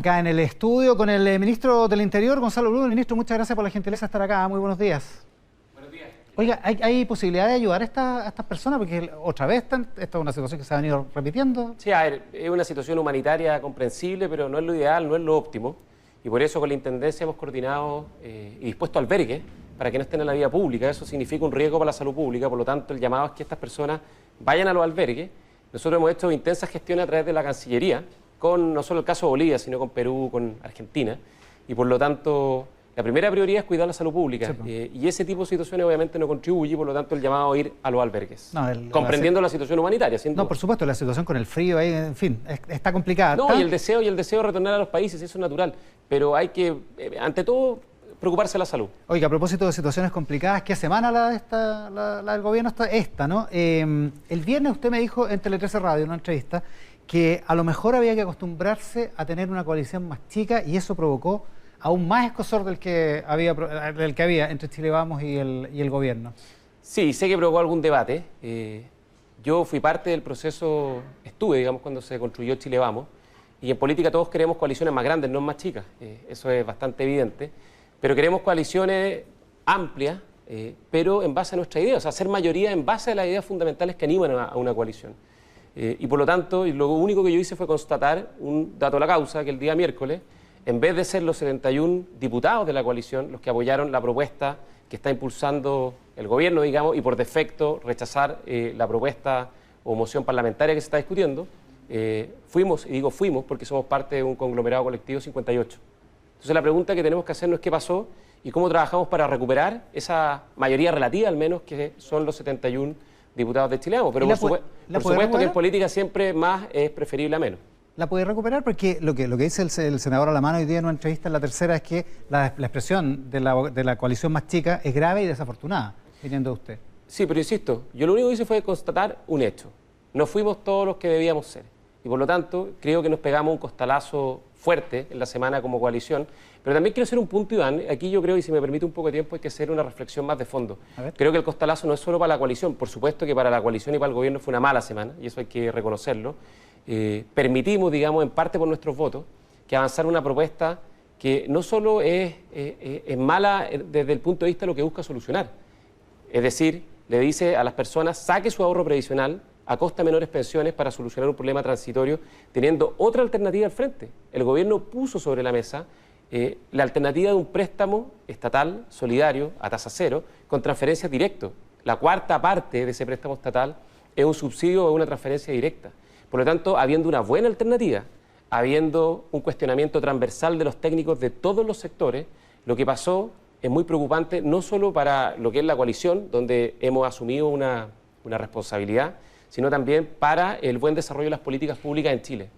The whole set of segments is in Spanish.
Acá en el estudio con el ministro del Interior, Gonzalo Blum. Ministro, muchas gracias por la gentileza de estar acá. Muy buenos días. Buenos días. Oiga, ¿hay posibilidad de ayudar a estas personas? Porque otra vez esta es una situación que se ha venido repitiendo. Sí, a ver, es una situación humanitaria comprensible, pero no es lo ideal, no es lo óptimo. Y por eso con la Intendencia hemos coordinado y dispuesto albergues para que no estén en la vía pública. Eso significa un riesgo para la salud pública, por lo tanto el llamado es que estas personas vayan a los albergues. Nosotros hemos hecho intensas gestiones a través de la Cancillería, con no solo el caso de Bolivia, sino con Perú, con Argentina, y por lo tanto la primera prioridad es cuidar la salud pública, y ese tipo de situaciones obviamente no contribuye, por lo tanto el llamado a ir a los albergues, comprendiendo la situación humanitaria. No, por supuesto, la situación con el frío ahí, en fin, está complicada. No, y el deseo de retornar a los países, eso es natural, pero hay que, ante todo, preocuparse de la salud. Oiga, a propósito de situaciones complicadas, ¿qué semana la del gobierno está ¿no? El viernes usted me dijo en Tele 13 Radio, en una entrevista, que a lo mejor había que acostumbrarse a tener una coalición más chica y eso provocó aún más escozor del que había entre Chile Vamos y el gobierno. Sí, sé que provocó algún debate. Yo fui parte del proceso, estuve, digamos, cuando se construyó Chile Vamos, y en política todos queremos coaliciones más grandes, no más chicas. Eso es bastante evidente. Pero queremos coaliciones amplias, pero en base a nuestra idea, o sea, hacer mayoría en base a las ideas fundamentales que animan a una coalición. Y por lo tanto, lo único que yo hice fue constatar un dato de la causa, que el día miércoles, en vez de ser los 71 diputados de la coalición los que apoyaron la propuesta que está impulsando el gobierno, digamos, y por defecto rechazar la propuesta o moción parlamentaria que se está discutiendo, fuimos, y digo fuimos porque somos parte de un conglomerado colectivo 58. Entonces la pregunta que tenemos que hacernos es qué pasó y cómo trabajamos para recuperar esa mayoría relativa, al menos, que son los 71 diputados de Chile Vamos. Pero por supuesto que en política siempre más es preferible a menos. ¿La puede recuperar? Porque lo que dice el senador Alamán hoy día en una entrevista en La Tercera es que la expresión de la coalición más chica es grave y desafortunada, viniendo de usted. Sí, pero insisto, yo lo único que hice fue constatar un hecho. No fuimos todos los que debíamos ser. Y por lo tanto, creo que nos pegamos un costalazo fuerte en la semana como coalición. Pero también quiero hacer un punto, Iván. Aquí yo creo, y si me permite un poco de tiempo, hay que hacer una reflexión más de fondo. Creo que el costalazo no es solo para la coalición. Por supuesto que para la coalición y para el gobierno fue una mala semana, y eso hay que reconocerlo. Permitimos, digamos, en parte por nuestros votos, que avanzar una propuesta que no solo es mala desde el punto de vista de lo que busca solucionar. Es decir, le dice a las personas, saque su ahorro previsional a costa de menores pensiones para solucionar un problema transitorio, teniendo otra alternativa al frente. El gobierno puso sobre la mesa la alternativa de un préstamo estatal solidario a tasa cero con transferencias directas. La cuarta parte de ese préstamo estatal es un subsidio o una transferencia directa. Por lo tanto, habiendo una buena alternativa, habiendo un cuestionamiento transversal de los técnicos de todos los sectores, lo que pasó es muy preocupante, no solo para lo que es la coalición, donde hemos asumido una responsabilidad, sino también para el buen desarrollo de las políticas públicas en Chile.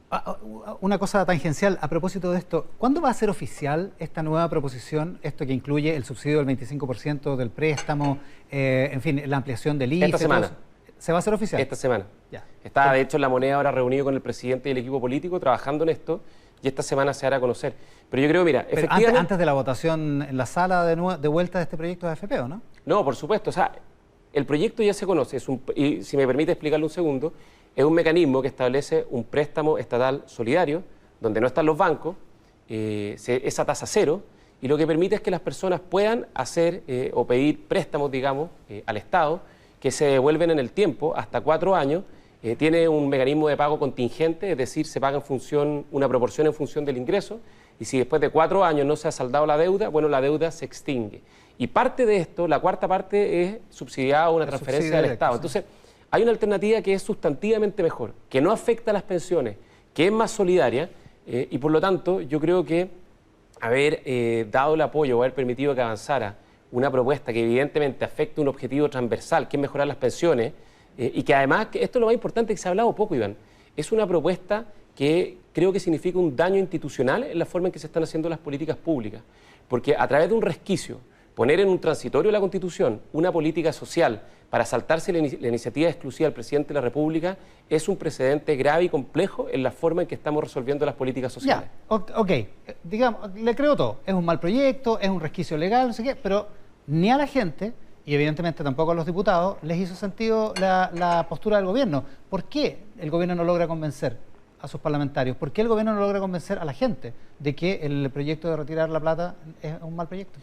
Una cosa tangencial, a propósito de esto, ¿cuándo va a ser oficial esta nueva proposición, esto que incluye el subsidio del 25% del préstamo, en fin, la ampliación del IFE? Esta semana. ¿Se va a hacer oficial? Esta semana. Ya. Está, de hecho, en La Moneda ahora reunido con el presidente y el equipo político trabajando en esto, y esta semana se hará a conocer. Pero yo creo, mira, pero efectivamente... Antes de la votación en la sala de vuelta de este proyecto de AFP, ¿o no? No, por supuesto. O sea, el proyecto ya se conoce, y si me permite explicarlo un segundo, es un mecanismo que establece un préstamo estatal solidario, donde no están los bancos, esa tasa cero, y lo que permite es que las personas puedan hacer o pedir préstamos, digamos, al Estado, que se devuelven en el tiempo, hasta 4 años. Tiene un mecanismo de pago contingente, es decir, se paga una proporción en función del ingreso, y si después de 4 años no se ha saldado la deuda, bueno, la deuda se extingue. Y parte de esto, la cuarta parte, es subsidiada una transferencia del Estado. Entonces, hay una alternativa que es sustantivamente mejor, que no afecta a las pensiones, que es más solidaria, y por lo tanto, yo creo que haber dado el apoyo o haber permitido que avanzara una propuesta que evidentemente afecta un objetivo transversal, que es mejorar las pensiones, y que además, esto es lo más importante, que se ha hablado poco, Iván, es una propuesta que creo que significa un daño institucional en la forma en que se están haciendo las políticas públicas, porque a través de un resquicio, poner en un transitorio de la Constitución una política social para saltarse la iniciativa exclusiva del presidente de la República es un precedente grave y complejo en la forma en que estamos resolviendo las políticas sociales. Ya, ok, digamos, le creo todo, es un mal proyecto, es un resquicio legal, no sé qué, pero ni a la gente, y evidentemente tampoco a los diputados, les hizo sentido la postura del gobierno. ¿Por qué el gobierno no logra convencer a sus parlamentarios? ¿Por qué el gobierno no logra convencer a la gente de que el proyecto de retirar la plata es un mal proyecto?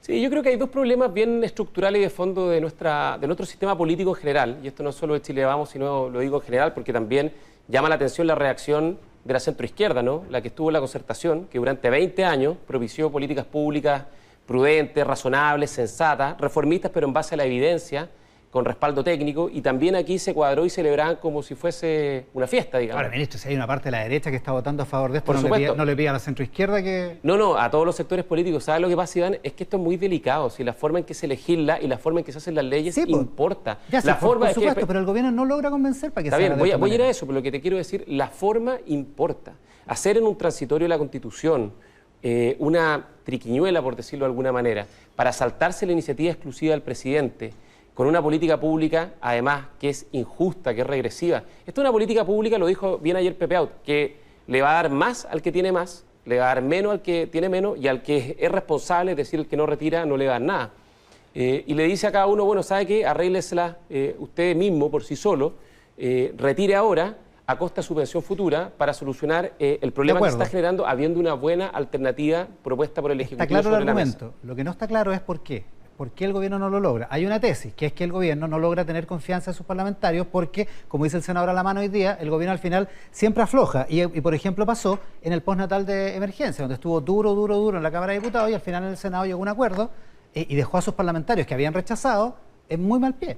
Sí, yo creo que hay dos problemas bien estructurales y de fondo de nuestro sistema político en general, y esto no solo de Chile Vamos, sino lo digo en general porque también llama la atención la reacción de la centroizquierda, ¿no? La que estuvo en la concertación, que durante 20 años propició políticas públicas prudentes, razonables, sensatas, reformistas, pero en base a la evidencia, con respaldo técnico, y también aquí se cuadró y celebraban como si fuese una fiesta, digamos. Ahora, ministro, si hay una parte de la derecha que está votando a favor de esto, Por supuesto. No le pida a la centroizquierda que... No, a todos los sectores políticos. ¿Sabes lo que pasa, Iván? Es que esto es muy delicado. Si la forma en que se legisla y la forma en que se hacen las leyes importa. Ya sé, la forma por supuesto, pero el gobierno no logra convencer para que Está se bien, voy a ir a eso, pero lo que te quiero decir, la forma importa. Hacer en un transitorio de la Constitución una triquiñuela, por decirlo de alguna manera, para saltarse la iniciativa exclusiva del presidente, con una política pública, además, que es injusta, que es regresiva. Esto es una política pública, lo dijo bien ayer Pepe Out, que le va a dar más al que tiene más, le va a dar menos al que tiene menos, y al que es responsable, es decir, el que no retira, no le va a dar nada. Y le dice a cada uno, bueno, ¿sabe qué? Arréglesela usted mismo, por sí solo, retire ahora, a costa de su pensión futura, para solucionar el problema que se está generando, habiendo una buena alternativa propuesta por el Ejecutivo. Está claro el argumento. Lo que no está claro es por qué. ¿Por qué el gobierno no lo logra? Hay una tesis, que es que el gobierno no logra tener confianza en sus parlamentarios porque, como dice el senador a la mano hoy día, el gobierno al final siempre afloja. Y por ejemplo, pasó en el postnatal de emergencia, donde estuvo duro en la Cámara de Diputados y al final en el Senado llegó a un acuerdo y dejó a sus parlamentarios que habían rechazado en muy mal pie.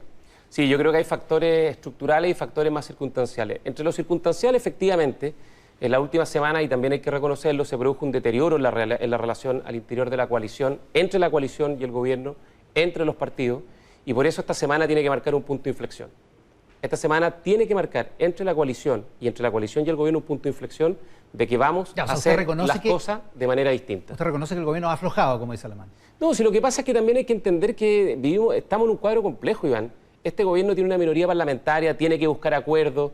Sí, yo creo que hay factores estructurales y factores más circunstanciales. Entre los circunstanciales, efectivamente, en la última semana, y también hay que reconocerlo, se produjo un deterioro en la relación al interior de la coalición, entre la coalición y el gobierno, entre los partidos, y por eso esta semana tiene que marcar un punto de inflexión. Esta semana tiene que marcar entre la coalición y el gobierno un punto de inflexión de que vamos a hacer las cosas de manera distinta. ¿Usted reconoce que el gobierno ha aflojado, como dice Alemán? No, si lo que pasa es que también hay que entender que estamos en un cuadro complejo, Iván. Este gobierno tiene una minoría parlamentaria, tiene que buscar acuerdos,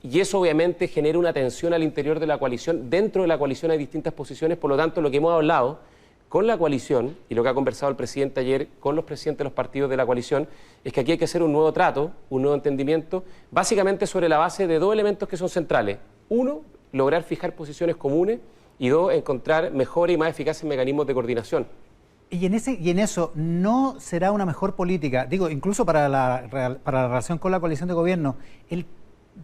y eso obviamente genera una tensión al interior de la coalición. Dentro de la coalición hay distintas posiciones, por lo tanto lo que hemos hablado con la coalición y lo que ha conversado el presidente ayer con los presidentes de los partidos de la coalición es que aquí hay que hacer un nuevo trato, un nuevo entendimiento, básicamente sobre la base de dos elementos que son centrales. Uno, lograr fijar posiciones comunes, y dos, encontrar mejores y más eficaces mecanismos de coordinación. Y en eso no será una mejor política, digo, incluso para la relación con la coalición de gobierno, el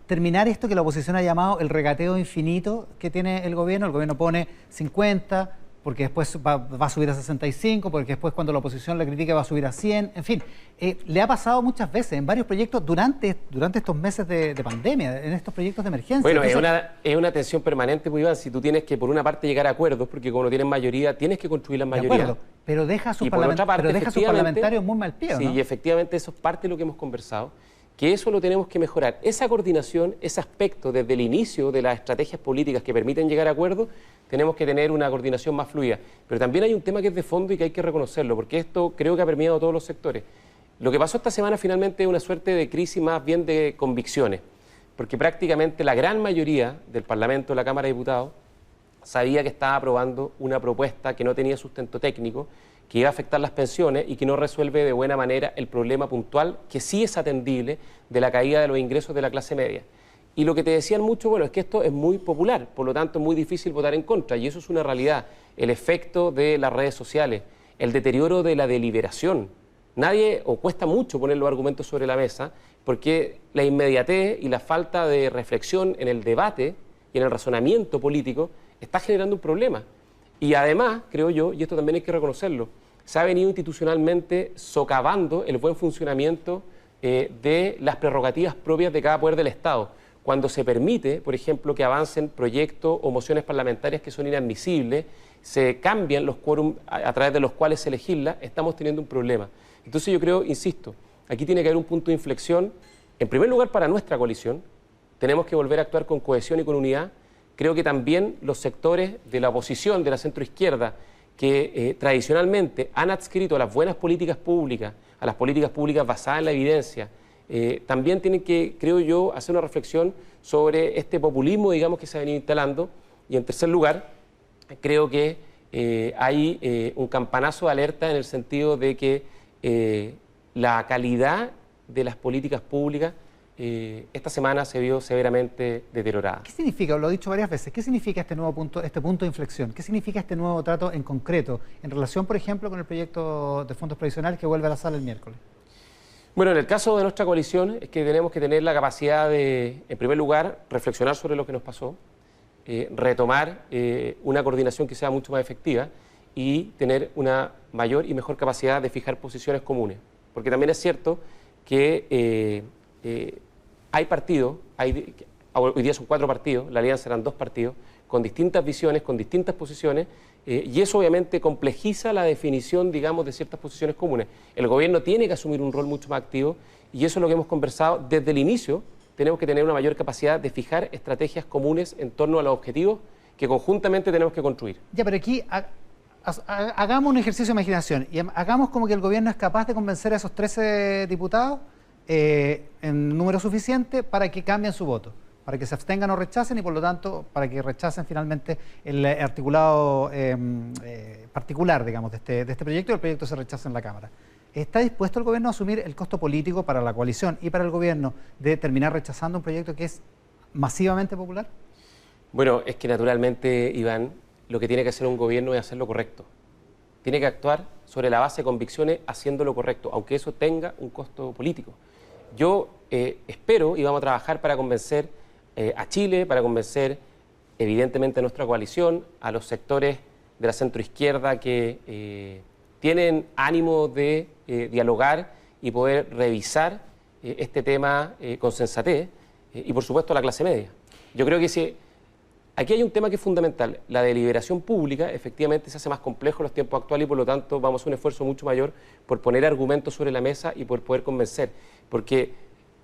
terminar esto que la oposición ha llamado el regateo infinito que tiene el gobierno pone 50, porque después va a subir a 65, porque después cuando la oposición le critique va a subir a 100, en fin, le ha pasado muchas veces en varios proyectos durante estos meses de pandemia, en estos proyectos de emergencia. Bueno, es una tensión permanente, pues, Iván, si tú tienes que por una parte llegar a acuerdos, porque como no tienes mayoría, tienes que construir la mayoría. De acuerdo, pero deja a sus parlamentarios muy mal pie, ¿no? Sí, y efectivamente eso es parte de lo que hemos conversado, que eso lo tenemos que mejorar. Esa coordinación, ese aspecto desde el inicio de las estrategias políticas que permiten llegar a acuerdos, tenemos que tener una coordinación más fluida. Pero también hay un tema que es de fondo y que hay que reconocerlo, porque esto creo que ha permeado todos los sectores. Lo que pasó esta semana finalmente es una suerte de crisis más bien de convicciones, porque prácticamente la gran mayoría del Parlamento, de la Cámara de Diputados, sabía que estaba aprobando una propuesta que no tenía sustento técnico, que iba a afectar las pensiones y que no resuelve de buena manera el problema puntual, que sí es atendible, de la caída de los ingresos de la clase media. Y lo que te decían mucho, bueno, es que esto es muy popular, por lo tanto es muy difícil votar en contra, y eso es una realidad. El efecto de las redes sociales, el deterioro de la deliberación. Cuesta mucho poner los argumentos sobre la mesa, porque la inmediatez y la falta de reflexión en el debate y en el razonamiento político está generando un problema. Y además, creo yo, y esto también hay que reconocerlo, se ha venido institucionalmente socavando el buen funcionamiento de las prerrogativas propias de cada poder del Estado. Cuando se permite, por ejemplo, que avancen proyectos o mociones parlamentarias que son inadmisibles, se cambian los quórum a través de los cuales se legisla, estamos teniendo un problema. Entonces yo creo, insisto, aquí tiene que haber un punto de inflexión, en primer lugar para nuestra coalición, tenemos que volver a actuar con cohesión y con unidad. Creo que también los sectores de la oposición, de la centroizquierda, que tradicionalmente han adscrito a las buenas políticas públicas, a las políticas públicas basadas en la evidencia, también tienen que, creo yo, hacer una reflexión sobre este populismo, digamos, que se ha venido instalando. Y en tercer lugar, creo que hay un campanazo de alerta en el sentido de que la calidad de las políticas públicas esta semana se vio severamente deteriorada. ¿Qué significa, lo he dicho varias veces, qué significa este nuevo punto, este punto de inflexión? ¿Qué significa este nuevo trato en concreto en relación, por ejemplo, con el proyecto de fondos previsionales que vuelve a la sala el miércoles? Bueno, en el caso de nuestra coalición es que tenemos que tener la capacidad de, en primer lugar, reflexionar sobre lo que nos pasó, retomar una coordinación que sea mucho más efectiva y tener una mayor y mejor capacidad de fijar posiciones comunes. Porque también es cierto que hay partidos, hoy día son 4 partidos, la alianza eran 2 partidos, con distintas visiones, con distintas posiciones, y eso obviamente complejiza la definición, digamos, de ciertas posiciones comunes. El gobierno tiene que asumir un rol mucho más activo y eso es lo que hemos conversado desde el inicio. Tenemos que tener una mayor capacidad de fijar estrategias comunes en torno a los objetivos que conjuntamente tenemos que construir. Ya, pero aquí hagamos un ejercicio de imaginación y hagamos como que el gobierno es capaz de convencer a esos 13 diputados en número suficiente para que cambien su voto, para que se abstengan o rechacen y por lo tanto para que rechacen finalmente el articulado particular, digamos, de este proyecto y el proyecto se rechaza en la Cámara. ¿Está dispuesto el gobierno a asumir el costo político para la coalición y para el gobierno de terminar rechazando un proyecto que es masivamente popular? Bueno, es que naturalmente, Iván, lo que tiene que hacer un gobierno es hacer lo correcto. Tiene que actuar sobre la base de convicciones haciendo lo correcto, aunque eso tenga un costo político. Yo espero y vamos a trabajar para convencer a Chile, para convencer evidentemente a nuestra coalición, a los sectores de la centroizquierda que tienen ánimo de dialogar y poder revisar este tema con sensatez y por supuesto a la clase media. Yo creo que si aquí hay un tema que es fundamental, la deliberación pública efectivamente se hace más complejo en los tiempos actuales y por lo tanto vamos a hacer un esfuerzo mucho mayor por poner argumentos sobre la mesa y por poder convencer, porque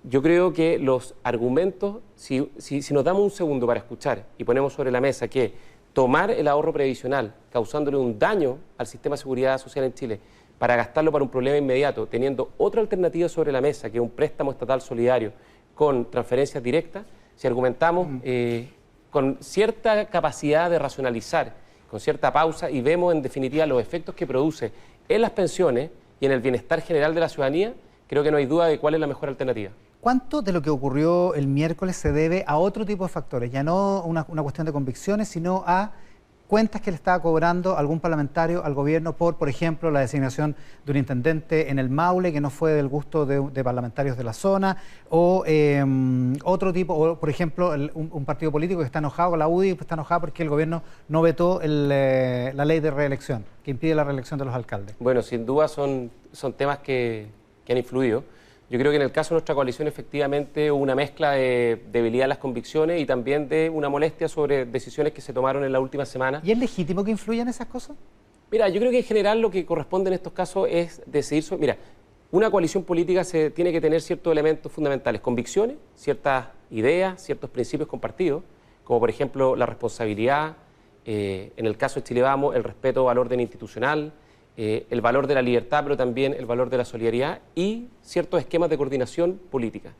yo creo que los argumentos, si nos damos un segundo para escuchar y ponemos sobre la mesa que tomar el ahorro previsional causándole un daño al sistema de seguridad social en Chile para gastarlo para un problema inmediato, teniendo otra alternativa sobre la mesa que es un préstamo estatal solidario con transferencias directas, si argumentamos con cierta capacidad de racionalizar, con cierta pausa y vemos en definitiva los efectos que produce en las pensiones y en el bienestar general de la ciudadanía, creo que no hay duda de cuál es la mejor alternativa. ¿Cuánto de lo que ocurrió el miércoles se debe a otro tipo de factores? Ya no una cuestión de convicciones, sino a cuentas que le estaba cobrando algún parlamentario al gobierno por ejemplo, la designación de un intendente en el Maule que no fue del gusto de parlamentarios de la zona, o otro tipo, o por ejemplo, un partido político que está enojado con la UDI, está enojado porque el gobierno no vetó la ley de reelección, que impide la reelección de los alcaldes. Bueno, sin duda son temas que han influido. Yo creo que en el caso de nuestra coalición efectivamente hubo una mezcla de debilidad en las convicciones y también de una molestia sobre decisiones que se tomaron en la última semana. ¿Y es legítimo que influyan esas cosas? Mira, yo creo que en general lo que corresponde en estos casos es decidir sobre... Mira, una coalición política tiene que tener ciertos elementos fundamentales, convicciones, ciertas ideas, ciertos principios compartidos, como por ejemplo la responsabilidad, en el caso de Chile Vamos, el respeto al orden institucional, el valor de la libertad, pero también el valor de la solidaridad y ciertos esquemas de coordinación política.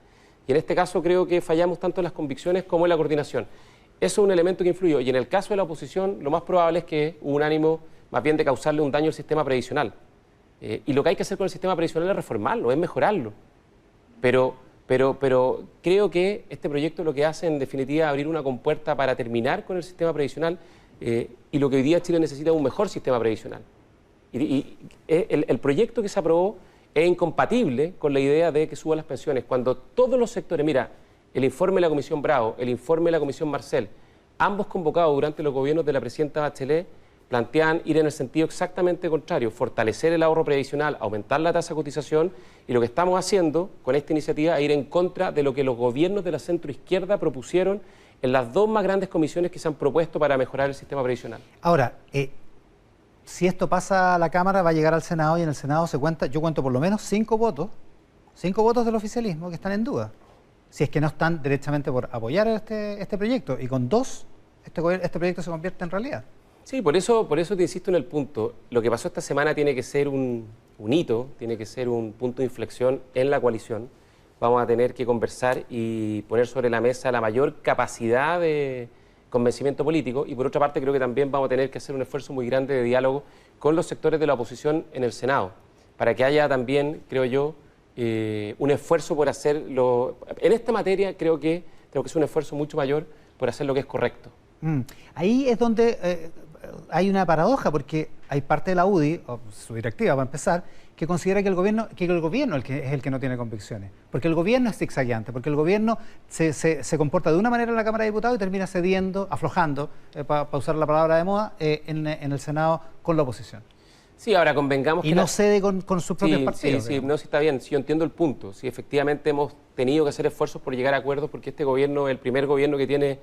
Y en este caso creo que fallamos tanto en las convicciones como en la coordinación. Eso es un elemento que influyó. Y en el caso de la oposición, lo más probable es que hubo un ánimo más bien de causarle un daño al sistema previsional. Y lo que hay que hacer con el sistema previsional es reformarlo, es mejorarlo. Pero creo que este proyecto lo que hace en definitiva es abrir una compuerta para terminar con el sistema previsional y lo que hoy día Chile necesita es un mejor sistema previsional. Y el proyecto que se aprobó es incompatible con la idea de que suban las pensiones. Cuando todos los sectores, mira, el informe de la Comisión Bravo, el informe de la Comisión Marcel, ambos convocados durante los gobiernos de la presidenta Bachelet, plantean ir en el sentido exactamente contrario, fortalecer el ahorro previsional, aumentar la tasa de cotización y lo que estamos haciendo con esta iniciativa es ir en contra de lo que los gobiernos de la centroizquierda propusieron en las 2 más grandes comisiones que se han propuesto para mejorar el sistema previsional. Ahora, si esto pasa a la Cámara, va a llegar al Senado y en el Senado yo cuento por lo menos 5 votos del oficialismo que están en duda, si es que no están derechamente por apoyar este proyecto, y con 2 este proyecto se convierte en realidad. Sí, por eso te insisto en el punto. Lo que pasó esta semana tiene que ser un hito, tiene que ser un punto de inflexión en la coalición. Vamos a tener que conversar y poner sobre la mesa la mayor capacidad de convencimiento político y por otra parte creo que también vamos a tener que hacer un esfuerzo muy grande de diálogo con los sectores de la oposición en el Senado para que haya también, creo yo, un esfuerzo por hacerlo. En esta materia creo que tengo que hacer un esfuerzo mucho mayor por hacer lo que es correcto. Ahí es donde hay una paradoja, porque hay parte de la UDI, o su directiva para empezar, que considera que el gobierno es el que no tiene convicciones, porque el gobierno es zigzagueante, porque el gobierno se comporta de una manera en la Cámara de Diputados y termina cediendo, aflojando, para usar la palabra de moda, en el Senado con la oposición. Sí, ahora convengamos y no cede con sus propios partidos. Sí, no, sí está bien, sí, yo entiendo el punto. Sí, efectivamente hemos tenido que hacer esfuerzos por llegar a acuerdos, porque este gobierno es el primer gobierno que tiene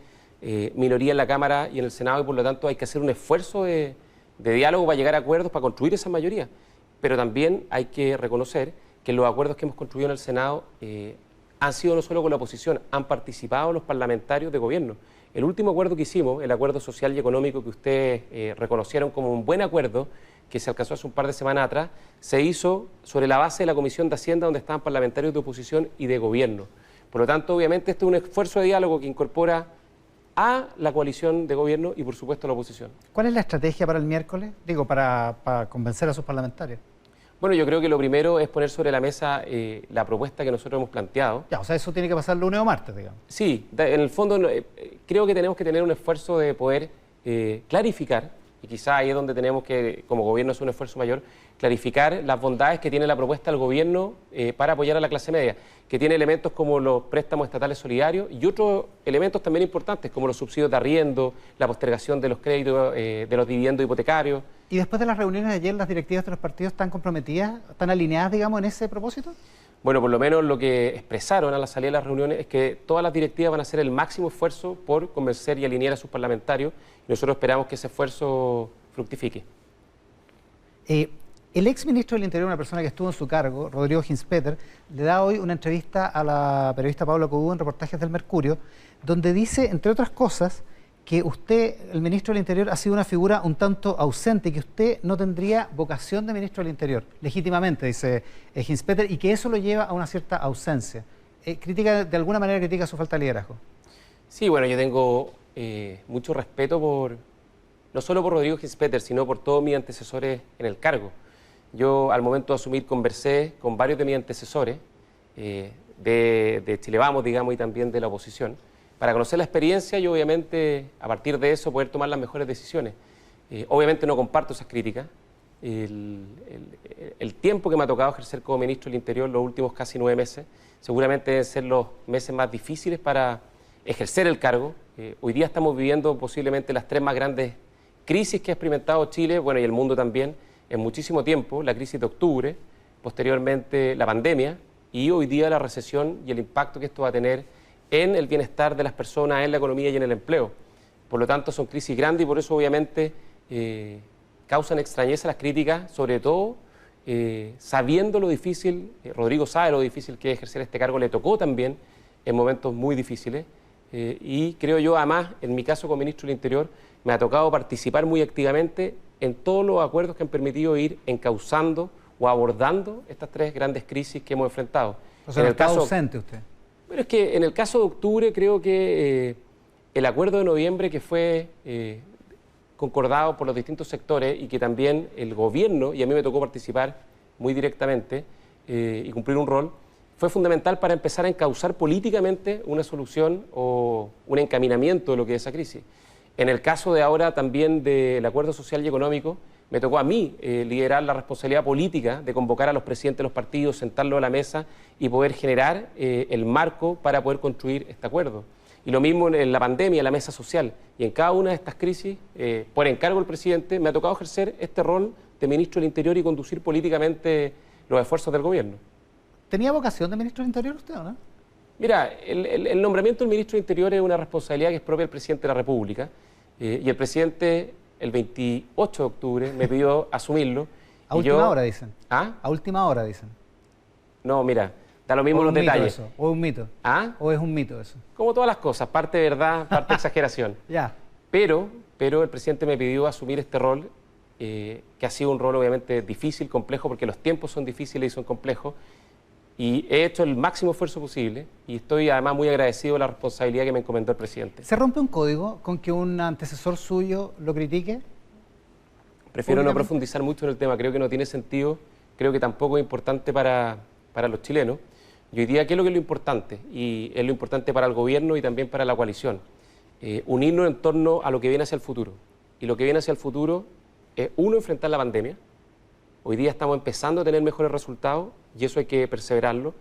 minoría en la Cámara y en el Senado, y por lo tanto hay que hacer un esfuerzo de diálogo para llegar a acuerdos, para construir esa mayoría. Pero también hay que reconocer que los acuerdos que hemos construido en el Senado han sido no solo con la oposición, han participado los parlamentarios de gobierno. El último acuerdo que hicimos, el acuerdo social y económico que ustedes reconocieron como un buen acuerdo, que se alcanzó hace un par de semanas atrás, se hizo sobre la base de la Comisión de Hacienda, donde estaban parlamentarios de oposición y de gobierno. Por lo tanto, obviamente, este es un esfuerzo de diálogo que incorpora a la coalición de gobierno y, por supuesto, a la oposición. ¿Cuál es la estrategia para el miércoles? Digo, para convencer a sus parlamentarios. Bueno, yo creo que lo primero es poner sobre la mesa la propuesta que nosotros hemos planteado. Ya, o sea, eso tiene que pasar lunes o martes, digamos. Sí, en el fondo creo que tenemos que tener un esfuerzo de poder clarificar, y quizá ahí es donde tenemos que, como gobierno, hacer un esfuerzo mayor, clarificar las bondades que tiene la propuesta del gobierno para apoyar a la clase media, que tiene elementos como los préstamos estatales solidarios y otros elementos también importantes, como los subsidios de arriendo, la postergación de los créditos, de los dividendos hipotecarios. ¿Y después de las reuniones de ayer, las directivas de los partidos están comprometidas, están alineadas, digamos, en ese propósito? Bueno, por lo menos lo que expresaron a la salida de las reuniones es que todas las directivas van a hacer el máximo esfuerzo por convencer y alinear a sus parlamentarios, y nosotros esperamos que ese esfuerzo fructifique. El ex ministro del Interior, una persona que estuvo en su cargo, Rodrigo Ginspeter, le da hoy una entrevista a la periodista Paula Codú en Reportajes del Mercurio, donde dice, entre otras cosas, que usted, el ministro del Interior, ha sido una figura un tanto ausente y que usted no tendría vocación de ministro del Interior, legítimamente, dice Ginspeter, y que eso lo lleva a una cierta ausencia. De alguna manera critica su falta de liderazgo. Sí, bueno, yo tengo mucho respeto no solo por Rodrigo Ginspeter, sino por todos mis antecesores en el cargo. Yo, al momento de asumir, conversé con varios de mis antecesores, de Chile Vamos, digamos, y también de la oposición, para conocer la experiencia y, obviamente, a partir de eso, poder tomar las mejores decisiones. Obviamente no comparto esas críticas. El tiempo que me ha tocado ejercer como ministro del Interior, los últimos casi 9 meses, seguramente deben ser los meses más difíciles para ejercer el cargo. Hoy día estamos viviendo posiblemente las 3 más grandes crisis que ha experimentado Chile, bueno, y el mundo también, en muchísimo tiempo: la crisis de octubre, posteriormente la pandemia, y hoy día la recesión y el impacto que esto va a tener en el bienestar de las personas, en la economía y en el empleo. Por lo tanto, son crisis grandes y por eso, obviamente, causan extrañeza las críticas, sobre todo sabiendo lo difícil. Rodrigo sabe lo difícil que es ejercer este cargo, le tocó también en momentos muy difíciles, y creo yo, además, en mi caso como ministro del Interior, me ha tocado participar muy activamente en todos los acuerdos que han permitido ir encauzando o abordando estas 3 grandes crisis que hemos enfrentado. O sea, está ausente usted. Bueno, es que en el caso de octubre creo que el acuerdo de noviembre, que fue concordado por los distintos sectores y que también el gobierno, y a mí me tocó participar muy directamente y cumplir un rol, fue fundamental para empezar a encauzar políticamente una solución o un encaminamiento de lo que es esa crisis. En el caso de ahora también del acuerdo social y económico, me tocó a mí liderar la responsabilidad política de convocar a los presidentes de los partidos, sentarlos a la mesa y poder generar el marco para poder construir este acuerdo. Y lo mismo en la pandemia, en la mesa social. Y en cada una de estas crisis, por encargo del presidente, me ha tocado ejercer este rol de ministro del Interior y conducir políticamente los esfuerzos del gobierno. ¿Tenía vocación de ministro del Interior usted o no? Mira, el nombramiento del ministro del Interior es una responsabilidad que es propia del presidente de la República, y el presidente, el 28 de octubre, me pidió asumirlo. A última hora, dicen. ¿Ah? A última hora, dicen. No, mira, da lo mismo los detalles. Eso, ¿o es un mito? ¿Ah? ¿O es un mito eso? Como todas las cosas, parte verdad, parte exageración. Ya. Pero el presidente me pidió asumir este rol, que ha sido un rol obviamente difícil, complejo, porque los tiempos son difíciles y son complejos. Y he hecho el máximo esfuerzo posible y estoy además muy agradecido de la responsabilidad que me encomendó el presidente. ¿Se rompe un código con que un antecesor suyo lo critique? Prefiero no profundizar mucho en el tema, creo que no tiene sentido, creo que tampoco es importante para para los chilenos. Y hoy día, ¿qué es lo que es lo importante? Y es lo importante para el gobierno y también para la coalición. Unirnos en torno a lo que viene hacia el futuro. Y lo que viene hacia el futuro es, uno, enfrentar la pandemia. Hoy día estamos empezando a tener mejores resultados y eso hay que perseverarlo.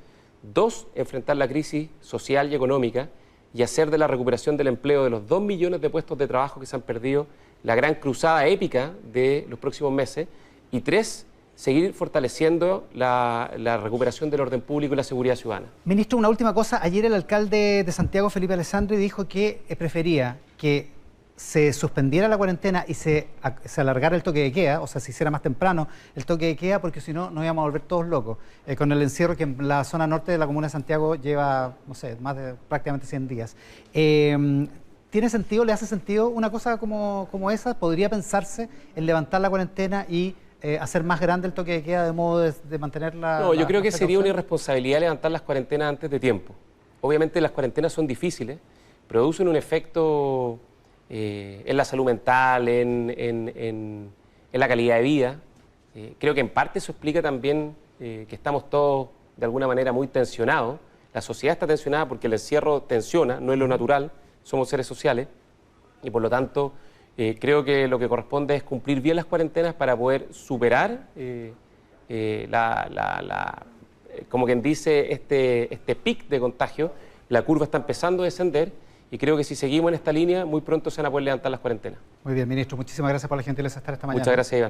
Dos, enfrentar la crisis social y económica y hacer de la recuperación del empleo de los 2 millones de puestos de trabajo que se han perdido la gran cruzada épica de los próximos meses. Y tres, seguir fortaleciendo la recuperación del orden público y la seguridad ciudadana. Ministro, una última cosa. Ayer el alcalde de Santiago, Felipe Alessandri, dijo que prefería que se suspendiera la cuarentena y se alargara el toque de queda, o sea, se hiciera más temprano el toque de queda, porque si no, nos íbamos a volver todos locos. Con el encierro que en la zona norte de la comuna de Santiago lleva, no sé, más de prácticamente 100 días. ¿Tiene sentido, le hace sentido una cosa como esa? ¿Podría pensarse en levantar la cuarentena y hacer más grande el toque de queda de modo de mantener la... No, yo creo que sería una irresponsabilidad levantar las cuarentenas antes de tiempo. Obviamente las cuarentenas son difíciles, producen un efecto en la salud mental, en la calidad de vida. Creo que en parte eso explica también que estamos todos de alguna manera muy tensionados. La sociedad está tensionada porque el encierro tensiona, no es lo natural, somos seres sociales y por lo tanto creo que lo que corresponde es cumplir bien las cuarentenas para poder superar como quien dice, este pic de contagio. La curva está empezando a descender y creo que si seguimos en esta línea, muy pronto se van a poder levantar las cuarentenas. Muy bien, ministro. Muchísimas gracias por la gentileza de estar esta mañana. Muchas gracias, Iván.